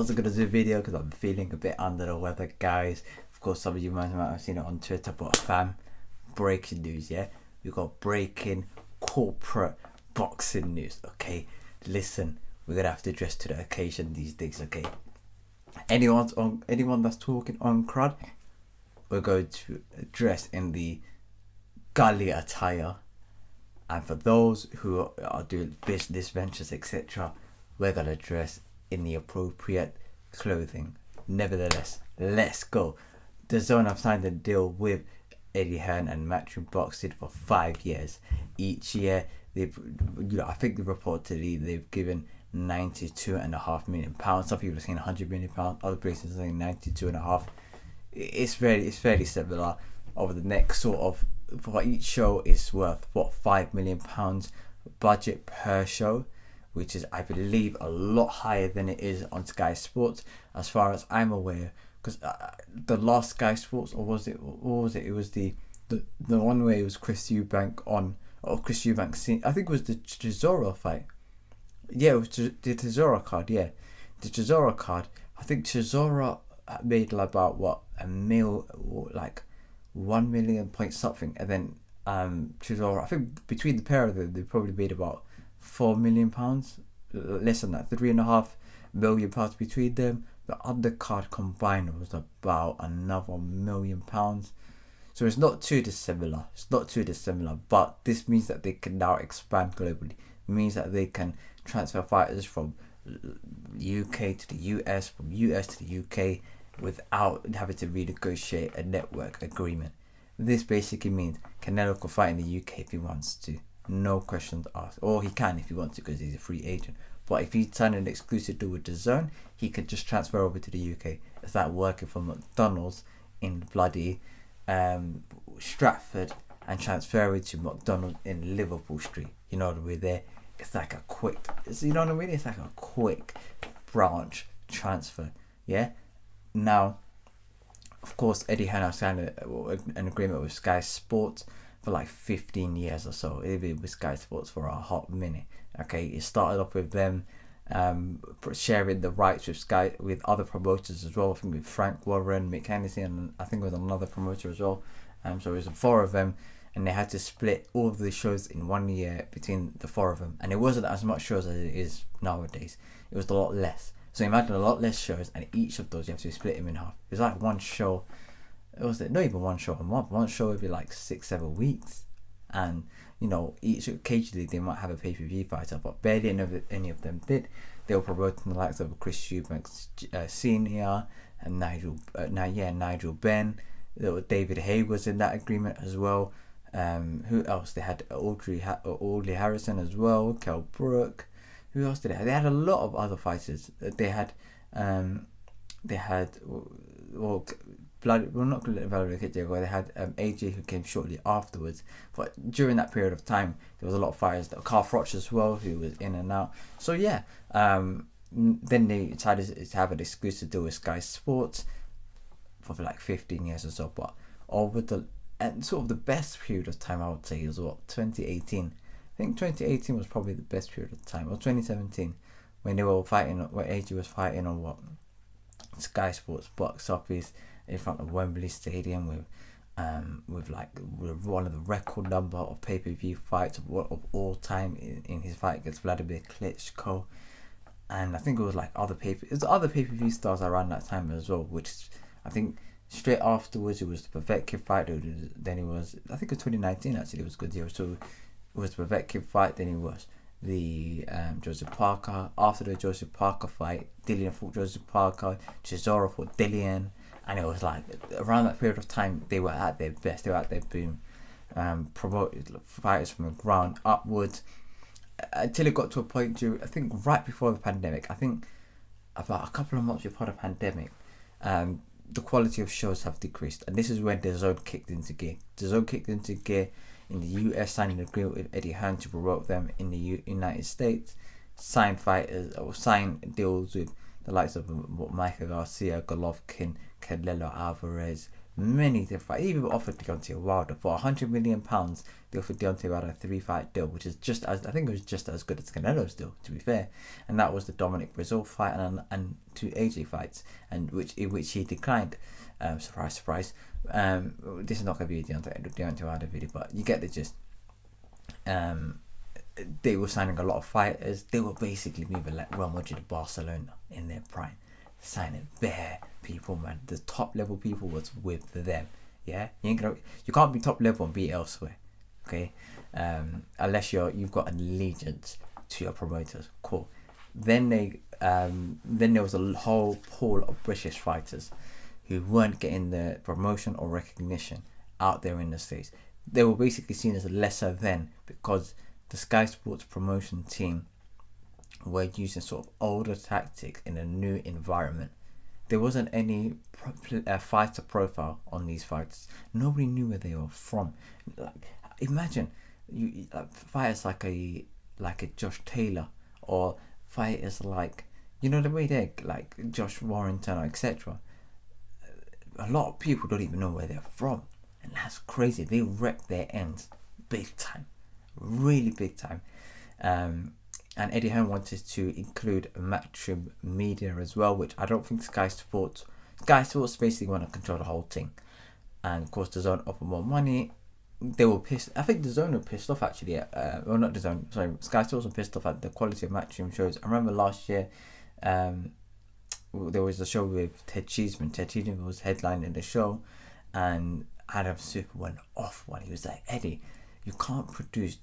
wasn't going to do a video because I'm feeling a bit under the weather, guys. Of course, some of you might have seen it on Twitter, but fam, breaking news, yeah? We got breaking corporate boxing news, okay? Listen, we're going to have to dress to the occasion these days, okay? Anyone that's talking on crud, we're going to dress in the gully attire. And for those who are doing business ventures, etc., we're going to dress in the appropriate clothing. Nevertheless, let's go. Dazn have signed a deal with Eddie Hearn and Matchroom Boxing for 5 years. Each year, I think they reportedly they've given £92.5 million. Some people are saying £100 million. Other places are saying 92.5. It's fairly similar. Over the next sort of, for each show is worth £5 million budget per show, which is, I believe, a lot higher than it is on Sky Sports, as far as I'm aware. Because the last Sky Sports, or was it? What was it? It was the one where it was Chris Eubank seen. I think it was the Chisora fight. Yeah, it was the Chisora card. Yeah, the Chisora card. I think Chisora made about like 1 million point something, and then Chisora, I think between the pair of them, they probably made about £4 million, less than that, £3.5 million between them. The undercard combined was about another £1 million. So it's not too dissimilar. But this means that they can now expand globally. It means that they can transfer fighters from UK to the US, from US to the UK, without having to renegotiate a network agreement. This basically means Canelo can fight in the UK if he wants to. No questions asked. Or he can if he wants to, because he's a free agent. But if he signed an exclusive deal with Dazn, he could just transfer over to the UK. It's like working for McDonald's in bloody Stratford and transferring to McDonald's in Liverpool Street. You know what I mean? There, it's like a quick. You know what I mean? It's like a quick branch transfer. Yeah. Now, of course, Eddie Hearn signed an agreement with Sky Sports for like 15 years or so. He's been with Sky Sports for a hot minute. Okay, it started off with them sharing the rights with Sky with other promoters as well. I think with Frank Warren, Mick Hennessy, and I think with another promoter as well. So it was 4 of them, and they had to split all of the shows in 1 year between the 4 of them. And it wasn't as much shows as it is nowadays. It was a lot less. So imagine a lot less shows, and each of those you have to split them in half. It was like one show. It was not even one show a month. One show would be like 6-7 weeks, and each occasionally they might have a pay-per-view fighter, but barely any of them did. They were promoting the likes of Chris Eubank Senior and Nigel Benn. David Hay was in that agreement as well. Who else? They had Audley Harrison as well. Kell Brook. Who else did they have? They had a lot of other fighters. They had not Valerie Kidjago. They had AJ, who came shortly afterwards. But during that period of time, there was a lot of fighters. Carl Froch as well, who was in and out. So yeah, then they decided to have an exclusive deal with Sky Sports for like 15 years or so. But over the best period of time, I would say, is 2018. I think 2018 was probably the best period of time, or 2017, when they were fighting, where AJ was fighting on Sky Sports box office in front of Wembley Stadium with one of the record number of pay-per-view fights of all time in his fight against Vladimir Klitschko. And I think it was like other pay-per-view stars around that time as well, which I think straight afterwards it was the Povetkin fight. Then it was, I think it was 2019 actually, it was a good year. So it was the Povetkin fight, then it was the Joseph Parker. After the Joseph Parker fight, Dillian fought Joseph Parker, Chisora fought Dillian, and it was like around that period of time they were at their best. They were at their boom, promoted fighters from the ground upwards, until it got to a point I think right before the pandemic. I think about a couple of months before the pandemic, the quality of shows have decreased, and this is when Dazn kicked into gear. Dazn kicked into gear in the US, signing an agreement with Eddie Hearn to promote them in the United States, sign deals with the likes of Michael Garcia, Golovkin, Canelo Alvarez, many different fights. They even offered Deontay Wilder for £100 million. They offered Deontay Wilder a 3-fight deal, which is just as, I think it was just as good as Canelo's deal, to be fair. And that was the Dominic Breazeale fight and 2 AJ fights, and which he declined. Surprise, surprise. This is not going to be a Deontay Wilder video, but you get the gist. They were signing a lot of fighters. They were basically moving like Real Madrid to Barcelona in their prime, signing bare people, man. The top level people was with them. Yeah, you can't be top level and be elsewhere. Okay, unless you've got an allegiance to your promoters. Cool. Then there was a whole pool of British fighters who weren't getting the promotion or recognition out there in the States. They were basically seen as lesser than, because the Sky Sports promotion team were using sort of older tactics in a new environment. There wasn't any fighter profile on these fighters. Nobody knew where they were from. Like, imagine fighters like a Josh Taylor, or fighters like, you know, the way they're like Josh Warrington, etc. A lot of people don't even know where they're from, and that's crazy. They rep their ends big time, really big time. And Eddie Hearn wanted to include Matchroom Media as well, which I don't think Sky Sports basically want to control the whole thing. And of course, DAZN offered more money. They were pissed. I think DAZN were pissed off actually. Well, not DAZN. Sorry, Sky Sports were pissed off at the quality of Matchroom shows. I remember last year, there was a show with Ted Cheeseman. Ted Cheeseman was headlining the show, and Adam Super went off one. He was like, Eddie, you can't produce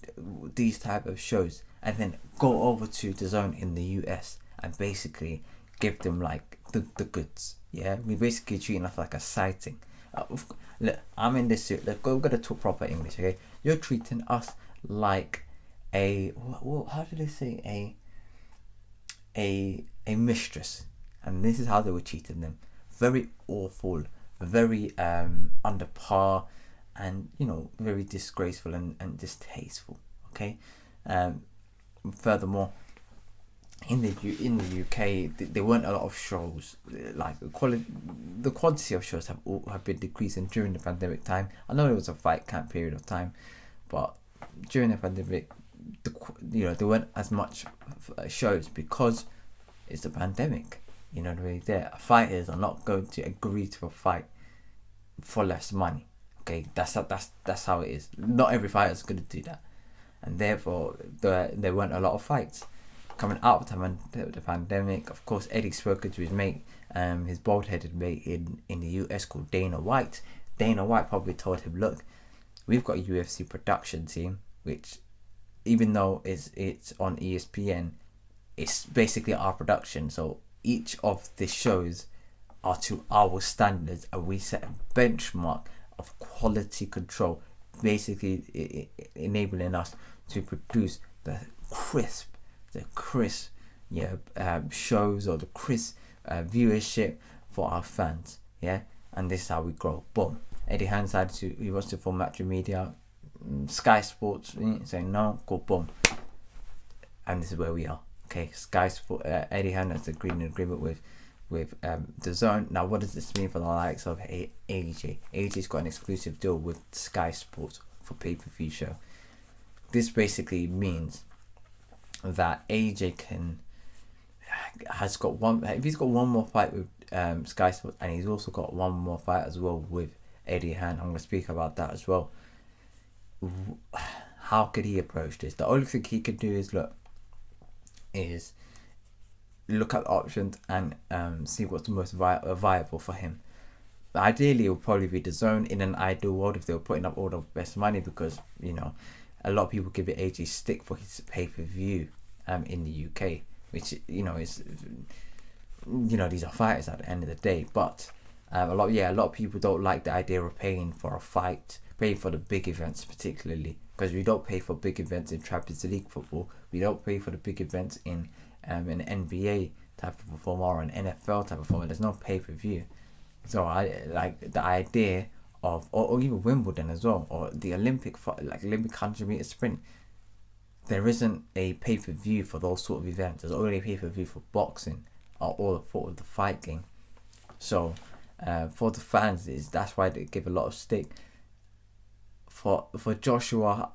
these type of shows and then go over to DAZN in the US and basically give them like the goods. Yeah, we basically treating us like a sighting. Look, I'm in this suit. We're gonna talk proper English, okay? You're treating us like how do they say, a mistress, and this is how they were treating them. Very awful, very under par, and very disgraceful and distasteful. Okay, furthermore, in the UK, there weren't a lot of shows. Like the quantity of shows have been decreasing during the pandemic time. I know it was a fight camp period of time, but during the pandemic, there weren't as much shows because it's the pandemic. You know the way there. Fighters are not going to agree to a fight for less money. Okay, that's how it is. Not every fighter is going to do that, and therefore there weren't a lot of fights coming out of the pandemic. Of course, Eddie spoke to his mate, his bald-headed mate in the US called Dana White. Dana White probably told him, look, we've got a UFC production team, which even though it's on ESPN, it's basically our production. So each of the shows are to our standards, and we set a benchmark of quality control, basically enabling us to produce the crisp shows, or the crisp viewership for our fans. Yeah, and this is how we grow. Boom. Eddie Hearn decided he wants to form Matchroom Media. Sky Sports saying no, go boom, and this is where we are. Okay, Sky Sports. Eddie Hearn has agreed an agreement with DAZN. Now, what does this mean for the likes of AJ? AJ's got an exclusive deal with Sky Sports for pay-per-view show. This basically means that AJ has got one. If he's got one more fight with Sky Sports, and he's also got one more fight as well with Eddie Hearn, I'm going to speak about that as well. How could he approach this? The only thing he could do is look at options and see what's the most viable for him. But ideally, it would probably be DAZN in an ideal world if they were putting up all the best money, because a lot of people give it AJ stick for his pay-per-view in the UK, which is these are fighters at the end of the day. But a lot of people don't like the idea of paying for a fight, paying for the big events particularly, because we don't pay for big events in Champions League football. We don't pay for the big events in an NBA type of performer or an NFL type of performer. There's no pay-per-view. So I like the idea of, or even Wimbledon as well, or the Olympic 100-meter sprint. There isn't a pay-per-view for those sort of events. There's only a pay-per-view for boxing or the fight game. So for the fans. That's why they give a lot of stake. For Joshua,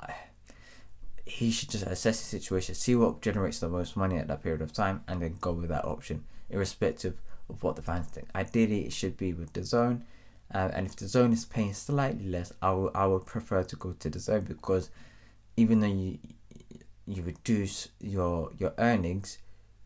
he should just assess the situation, see what generates the most money at that period of time, and then go with that option, irrespective of what the fans think. Ideally, it should be with Dazn, and if Dazn is paying slightly less, I would prefer to go to Dazn, because even though you reduce your earnings,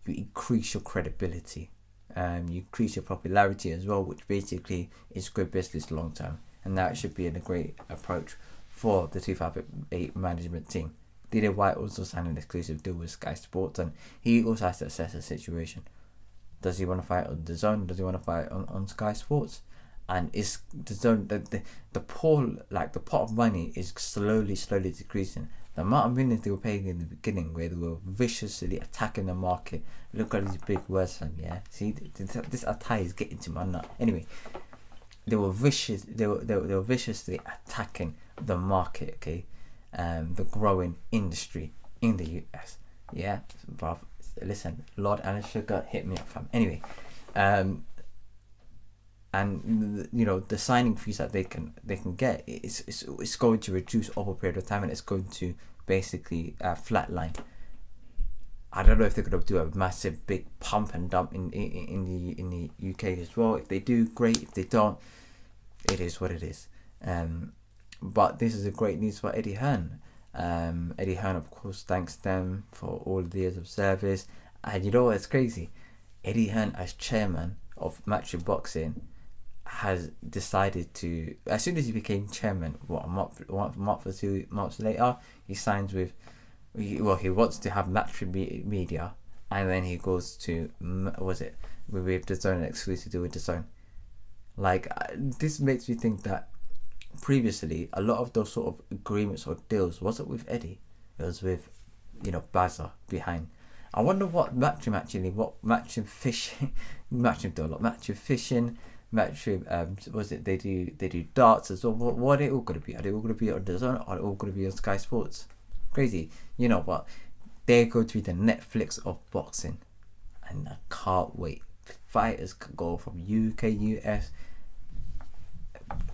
you increase your credibility, you increase your popularity as well, which basically is good business long term, and that should be a great approach for the 2008 management team. Dillian Whyte also signed an exclusive deal with Sky Sports, and he also has to assess the situation. Does he want to fight on Dazn? Does he want to fight on Sky Sports? And is Dazn the pot of money is slowly decreasing. The amount of millions they were paying in the beginning, where they were viciously attacking the market. Look at these big words, fam. Yeah, see, this attire is getting to my nut. Anyway, they were vicious. They were viciously attacking the market. Okay, the growing industry in the US. Yeah, bruv. Listen, Lord and Sugar, hit me up, fam. Anyway, and the signing fees that they can get, it's going to reduce over a period of time, and it's going to basically flatline. I don't know if they're going to do a massive big pump and dump in the UK as well. If they do, great. If they don't, it is what it is. But this is a great news for Eddie Hearn. Eddie Hearn, of course, thanks them for all the years of service. And you know what's crazy? Eddie Hearn, as chairman of Matchroom Boxing, has decided to, as soon as he became chairman, a month or 2 months later, he signs with, he wants to have Matchroom Media, and then he goes to, with Dazn, an exclusive deal with Dazn. This makes me think that previously a lot of those sort of agreements or deals wasn't with Eddie, it was with Bazza behind. I wonder what Matchroom fishing Matchroom do a lot. Matchroom fishing, Matchroom they do darts as well. What are they all gonna be? Are they all gonna be on Dazn, or are they all gonna be on Sky Sports? Crazy. You know what? They're going to be the Netflix of boxing, and I can't wait. Fighters can go from UK, US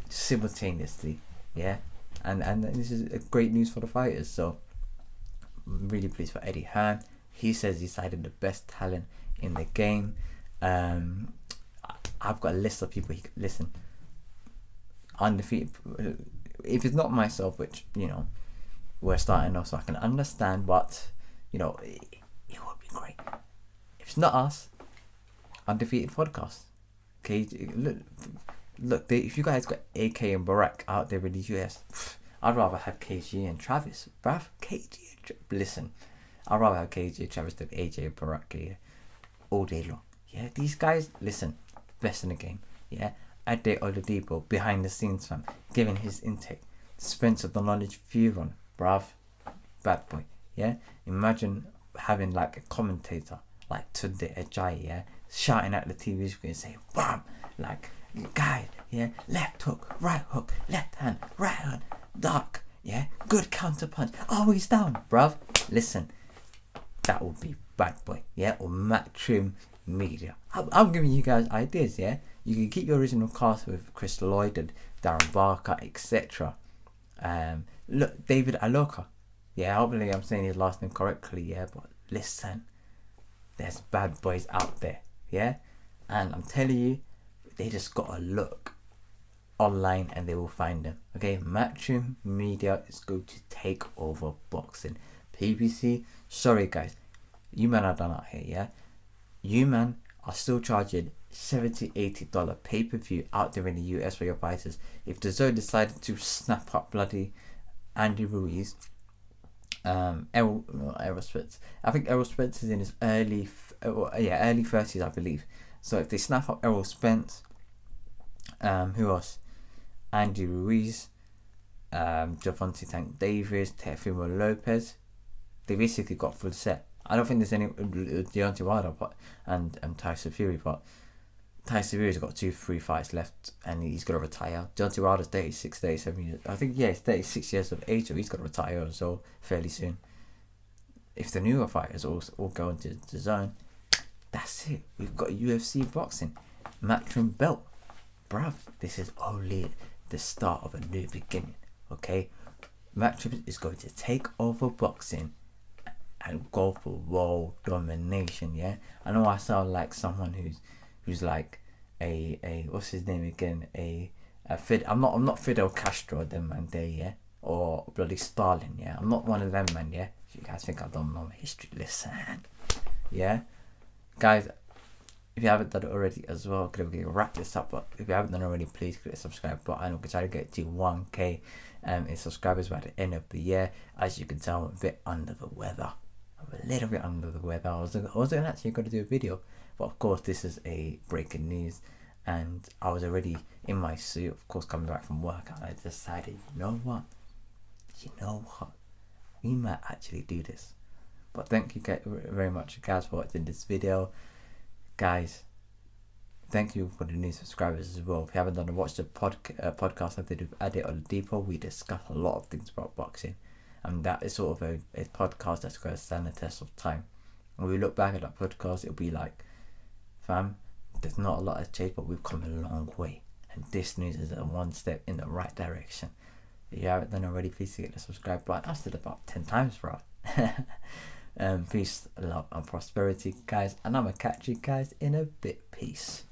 simultaneously, yeah, and this is a great news for the fighters. So I'm really pleased for Eddie Hearn. He says he cited the best talent in the game. I've got a list of people he could listen. Undefeated. If it's not myself, which we're starting off, so I can understand, but it would be great. If it's not us, Undefeated podcast. Okay, look, if you guys got AK and Barack out there in the US, I'd rather have KG and Travis, bruv. Listen, I'd rather have KG and Travis than AJ and Barack here all day long. Yeah, these guys, listen, best in the game. Yeah, Ade Oladipo behind the scenes, fam, giving his intake. Spencer the Knowledge Furon, bruv, bad boy. Yeah, imagine having like a commentator like Tunde Ajayi, yeah, shouting at the TV screen saying, "Bam!" like, guy, yeah, left hook, left hand, right hand, dark, yeah, good counter punch. Oh, he's down, bruv. Listen, that would be bad boy, yeah, or Matchroom Media. I'm giving you guys ideas, yeah. You can keep your original cast with Chris Lloyd and Darren Barker, etc. Look, David Aloka, yeah, hopefully I'm saying his last name correctly, yeah, but listen, there's bad boys out there, yeah, and I'm telling you, they just gotta look online and they will find them. Okay, Matchroom Media is going to take over boxing. PBC, sorry guys, you man are done out here, yeah. You man are still charging $70-$80 pay-per-view out there in the US for your fighters. If Dazn decided to snap up bloody Andy Ruiz, Errol Spence, I think Errol Spence is in his early 30s, I believe. So if they snap up Errol Spence, who else? Andy Ruiz, Javante Tank Davis, Teofimo Lopez, they basically got full set. I don't think there's any Deontay Wilder and Tyson Fury, but Tyson Fury's got 2-3 fights left and he's got to retire. Deontay Wilder's 36, 37 years. I think, he's 36 years of age, so he's got to retire as well fairly soon. If the newer fighters all go into the zone, that's it. We've got UFC boxing, Matchroom belt. bruv, this is only the start of a new beginning. Okay, Matt Tribbett is going to take over boxing and go for world domination. Yeah, I know I sound like someone who's like a what's his name again? I'm not Fidel Castro, them man there, yeah, or bloody Stalin, yeah. I'm not one of them, man, yeah. If you guys think I don't know my history, listen, yeah, guys. If you haven't done it already as well, we're going to wrap this up. But if you haven't done it already, please click the subscribe button. We're trying to get to 1k in subscribers by the end of the year. As you can tell, I'm a bit under the weather. I'm a little bit under the weather. I was actually going to do a video, but of course this is a breaking news, and I was already in my suit, of course, coming back from work, and I decided, you know what, we might actually do this. But thank you very much, guys, for watching this video. Guys, thank you for the new subscribers as well. If you haven't done it, watch the podcast I did with Adit Oladipo. We discuss a lot of things about boxing, and that is sort of a podcast that's going to stand the test of time. When we look back at that podcast, it'll be like, fam, there's not a lot of change, but we've come a long way, and this news is a one step in the right direction. If you haven't done already, please hit the subscribe button. I said about 10 times, bro. Peace, love, and prosperity, guys. And I'm gonna catch you guys in a bit. Peace.